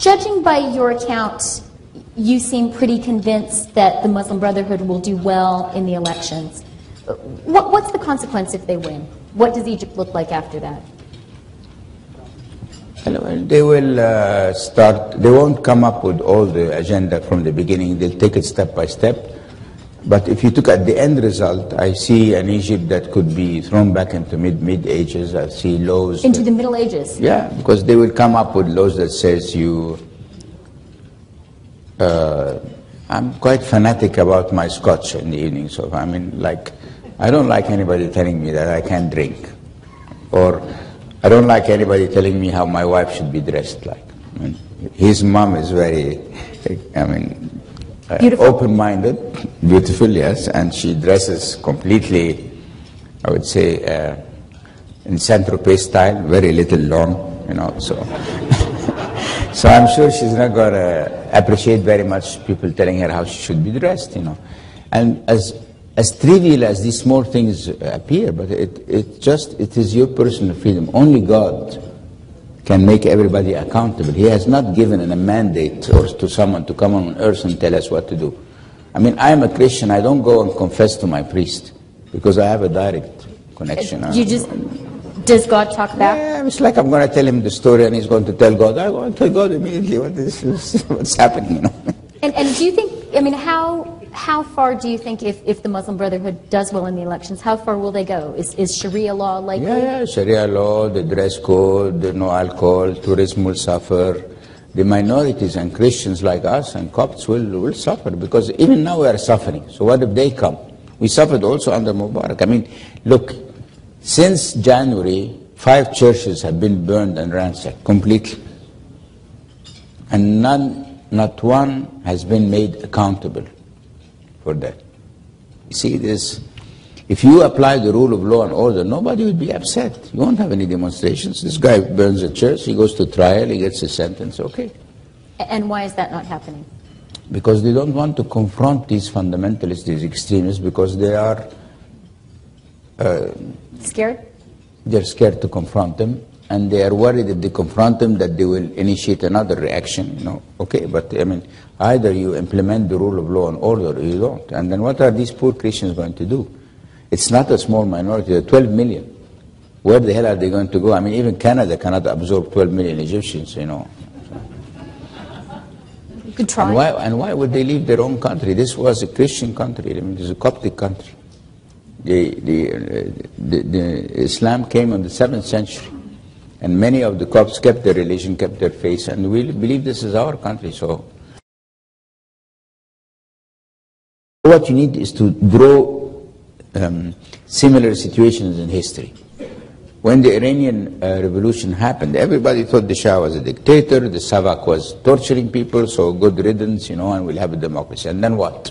Judging by your account, you seem pretty convinced that the Muslim Brotherhood will do well in the elections. What's the consequence if they win? What does Egypt look like after that? They will they won't come up with all the agenda from the beginning. They'll take it step by step. But if you look at the end result, I see an Egypt that could be thrown back into mid ages. I see laws into the Middle Ages. Yeah, because they will come up with laws that says you. I'm quite fanatic about my scotch in the evening. So I mean, like, I don't like anybody telling me that I can't drink, or I don't like anybody telling me how my wife should be dressed like. I mean, his mom is very, I mean. Open-minded, beautiful, yes, and she dresses completely, I would say, in Saint-Tropez style, very little long, you know, so. So I'm sure she's not going to appreciate very much people telling her how she should be dressed, you know. And as trivial as these small things appear, but it is your personal freedom. Only God can make everybody accountable. He has not given a mandate or to someone to come on earth and tell us what to do. I mean, I am a Christian. I don't go and confess to my priest because I have a direct connection. Does God talk back? Yeah, it's like I'm going to tell him the story and he's going to tell God. I'm going to tell God immediately what's happening, you know. And do you think, I mean, how far do you think if the Muslim Brotherhood does well in the elections, how far will they go? Is Sharia law likely? Yeah, Sharia law, the dress code, the no alcohol, tourism will suffer. The minorities and Christians like us and Copts will suffer because even now we are suffering. So what if they come? We suffered also under Mubarak. I mean, look, since January, 5 churches have been burned and ransacked completely. And not one has been made accountable for that. You see this, if you apply the rule of law and order, nobody would be upset. You won't have any demonstrations. This guy burns a church, he goes to trial, he gets a sentence, okay. And why is that not happening? Because they don't want to confront these fundamentalists, these extremists, because they are scared? They're scared to confront them, and they are worried if they confront them that they will initiate another reaction, you know. Okay, but I mean, either you implement the rule of law and order or you don't. And then what are these poor Christians going to do? It's not a small minority, they're 12 million. Where the hell are they going to go? I mean, even Canada cannot absorb 12 million Egyptians, you know. You could try. And why would they leave their own country? This was a Christian country. I mean, it's a Coptic country. The Islam came in the 7th century. And many of the Copts kept their religion, kept their faith, and we believe this is our country. So what you need is to draw similar situations in history. When the Iranian revolution happened, everybody thought the Shah was a dictator, the Savak was torturing people, so good riddance, you know, and we'll have a democracy. And then what?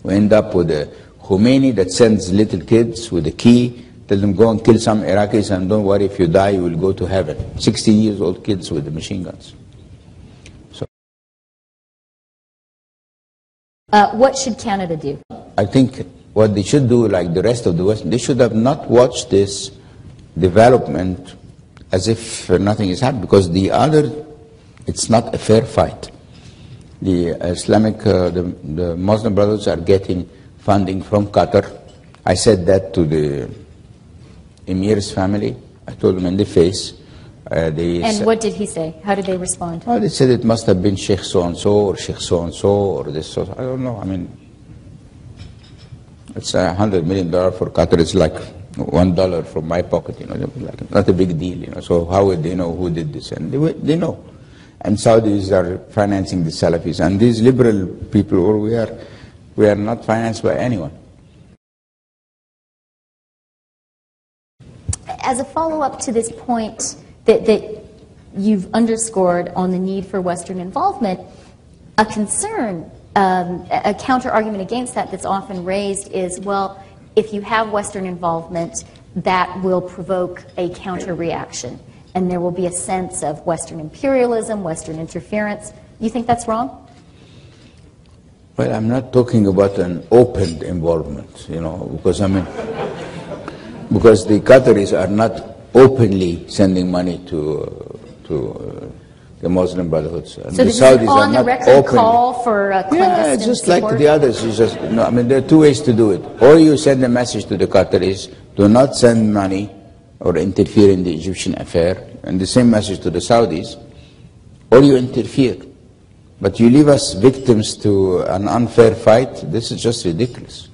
We end up with a Khomeini that sends little kids with a key, tell them go and kill some Iraqis and don't worry, if you die you will go to heaven. 16 years old kids with the machine guns. So, what should Canada do? I think what they should do, like the rest of the West, they should have not watched this development as if nothing is happening, because it's not a fair fight. The Islamic, the Muslim brothers are getting funding from Qatar. I said that to the Emir's family. I told them in the face. And what did he say? How did they respond? Well, they said it must have been Sheikh so-and-so or Sheikh so-and-so or this so. I don't know. I mean, it's $100 million for Qatar. It's like $1 from my pocket, you know, like not a big deal, you know. So how would they know who did this? And they know. And Saudis are financing the Salafis. And these liberal people, or we are not financed by anyone. As a follow-up to this point that you've underscored on the need for Western involvement, a concern, a counter-argument against that that's often raised is, well, if you have Western involvement, that will provoke a counter-reaction, and there will be a sense of Western imperialism, Western interference. You think that's wrong? Well, I'm not talking about an open involvement, you know, because I mean, because the Qataris are not openly sending money to the Muslim Brotherhood. So this is an on-the-record call for clandestine just support? like the others. You just, no, I mean, there are two ways to do it. Or you send a message to the Qataris, do not send money or interfere in the Egyptian affair, and the same message to the Saudis, or you interfere. But you leave us victims to an unfair fight. This is just ridiculous.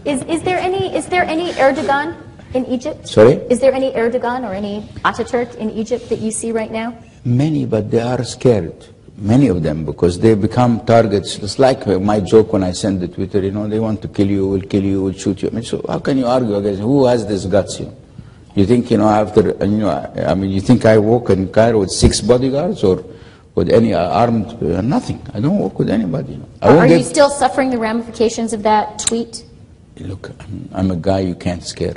Is there any Erdogan in Egypt? Sorry? Is there any Erdogan or any Ataturk in Egypt that you see right now? Many, but they are scared. Many of them, because they become targets. It's like my joke when I send the Twitter, you know, they want to kill you, will shoot you. I mean, so how can you argue against who has this guts, you know? You think, you know, after, you know, I mean, you think I walk in Cairo with 6 bodyguards or with any armed, nothing. I don't walk with anybody. You know. Are you still suffering the ramifications of that tweet? Look, I'm a guy you can't scare.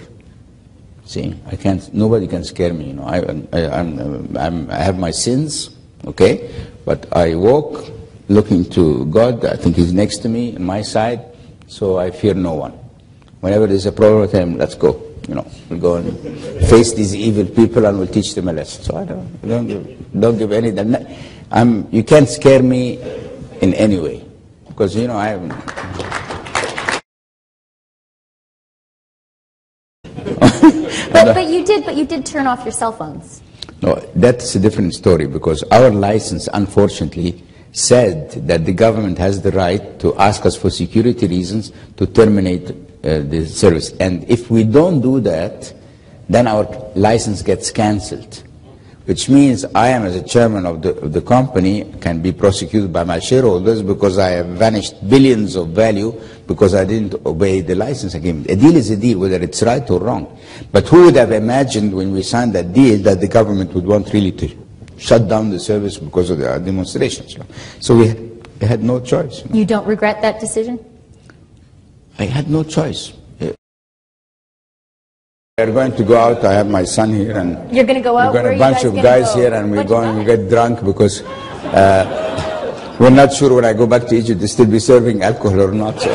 See, I can't. Nobody can scare me. You know, I have my sins, okay, but I walk looking to God. I think He's next to me, on my side, so I fear no one. Whenever there's a problem with Him, let's go. You know, we'll go and face these evil people, and we'll teach them a lesson. So I don't give any. You can't scare me in any way, because you know I haven't. But you did turn off your cell phones. No, that's a different story, because our license, unfortunately, said that the government has the right to ask us for security reasons to terminate the service. And if we don't do that, then our license gets cancelled, which means I am, as a chairman of the company, can be prosecuted by my shareholders because I have vanished billions of value because I didn't obey the license agreement. A deal is a deal, whether it's right or wrong. But who would have imagined when we signed that deal that the government would want really to shut down the service because of the demonstrations? So we had no choice. You don't regret that decision? I had no choice. We're going to go out. I have my son here, and you're going to go out. We've got a bunch of guys here, and we're going to get drunk because we're not sure when I go back to Egypt to still be serving alcohol or not. So.